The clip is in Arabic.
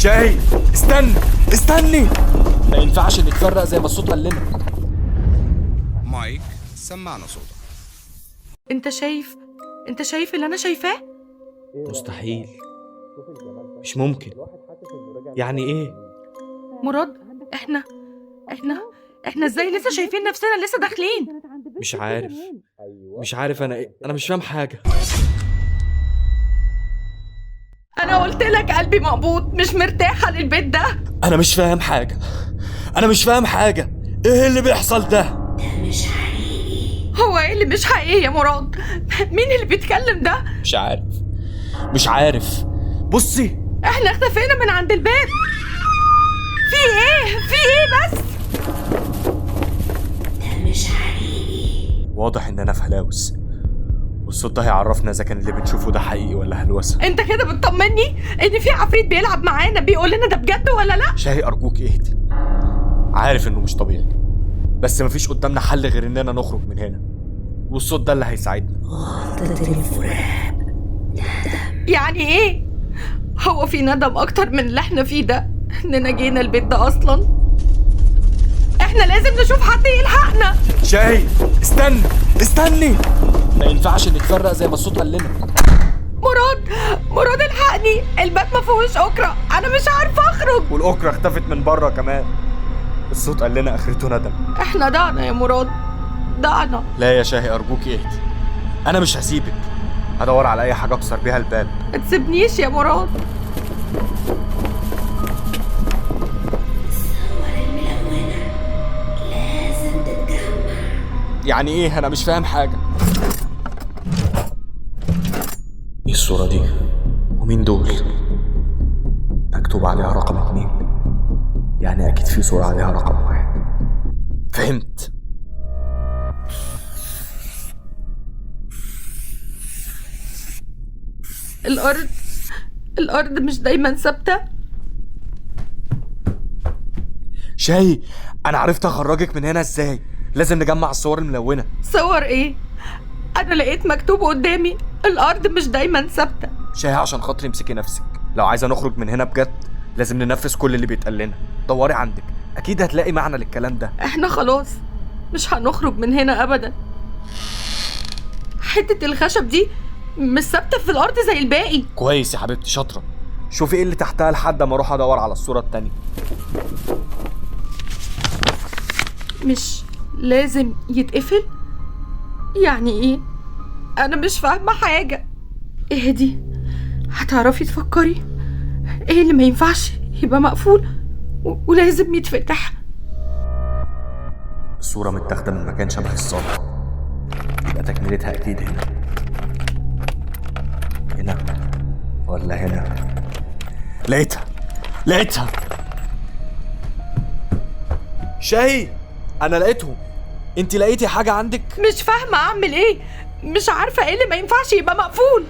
شاهي استني. ما ينفعش نتفرق زي ما الصوت قال لنا. مايك، سمعنا صوتك. انت شايف اللي انا شايفاه؟ مستحيل، مش ممكن. يعني ايه؟ مراد، احنا ازاي لسه شايفين نفسنا لسه داخلين؟ مش عارف انا مش فاهم حاجة. انا قلت لك قلبي مقبوض، مش مرتاحة للبيت ده. انا مش فاهم حاجة. ايه اللي بيحصل ده؟ هو ايه اللي مش حقيقي يا مراد؟ مين اللي بيتكلم ده؟ مش عارف. بصي، احنا اختفينا من عند الباب. في ايه بس؟ واضح ان انا في هلاوس، والصوت ده هيعرفنا اذا كان اللي بنشوفه ده حقيقي ولا هلوسه. انت كده بتطمني ان في عفريت بيلعب معانا بيقول لنا ده بجد ولا لا؟ شاهي ارجوك اهدي. عارف انه مش طبيعي، بس مفيش قدامنا حل غير اننا نخرج من هنا، والصوت ده اللي هيساعدنا. يعني ايه؟ هو في ندم اكتر من اللي احنا فيه ده اننا جينا البيت ده اصلا؟ احنا لازم نشوف حد يلحقنا. شاهي استني. ما ينفعش نتفرق زي ما الصوت قال لنا. مراد الحقني، الباب ما فيهوش أكرة، انا مش عارفه اخرج. والاكره اختفت من بره كمان. الصوت قال لنا اخرته ندم. احنا ضعنا يا مراد، ضعنا. لا يا شاهي ارجوك اهدي، انا مش هسيبك. هدور على اي حاجه اكسر بيها الباب. ما تسيبنيش يا مراد. يعني ايه؟ انا مش فاهم حاجه. ايه الصوره دي؟ ومين دول؟ مكتوب عليها رقم 2، يعني اكيد في صوره عليها رقم 1. فهمت. الارض مش دايما ثابته. شاي، انا عرفت اخرجك من هنا ازاي. لازم نجمع الصور الملونه. صور ايه؟ انا لقيت مكتوب قدامي الارض مش دايما ثابته. شاي، عشان خاطري امسكي نفسك. لو عايزه نخرج من هنا بجد لازم ننفذ كل اللي بيتقال لنا. دوري عندك، اكيد هتلاقي معنى للكلام ده. احنا خلاص مش هنخرج من هنا ابدا. حته الخشب دي مش ثابته في الارض زي الباقي. كويس يا حبيبتي، شاطره. شوفي ايه اللي تحتها لحد ما اروح ادور على الصوره التانية. مش لازم يتقفل؟ يعني ايه؟ انا مش فاهمه حاجه. اهدي، هتعرفي تفكري. ايه اللي ما ينفعش يبقى مقفول ولازم يتفتح؟ الصوره متاخده من مكان شبه الصاله، يبقى تكملتها اكيد هنا ولا هنا. لقيتها. شاهي، انا لقيتهم. انت لقيتي حاجه عندك؟ مش فاهمه اعمل ايه. مش عارفه ايه اللي ما ينفعش يبقى مقفول.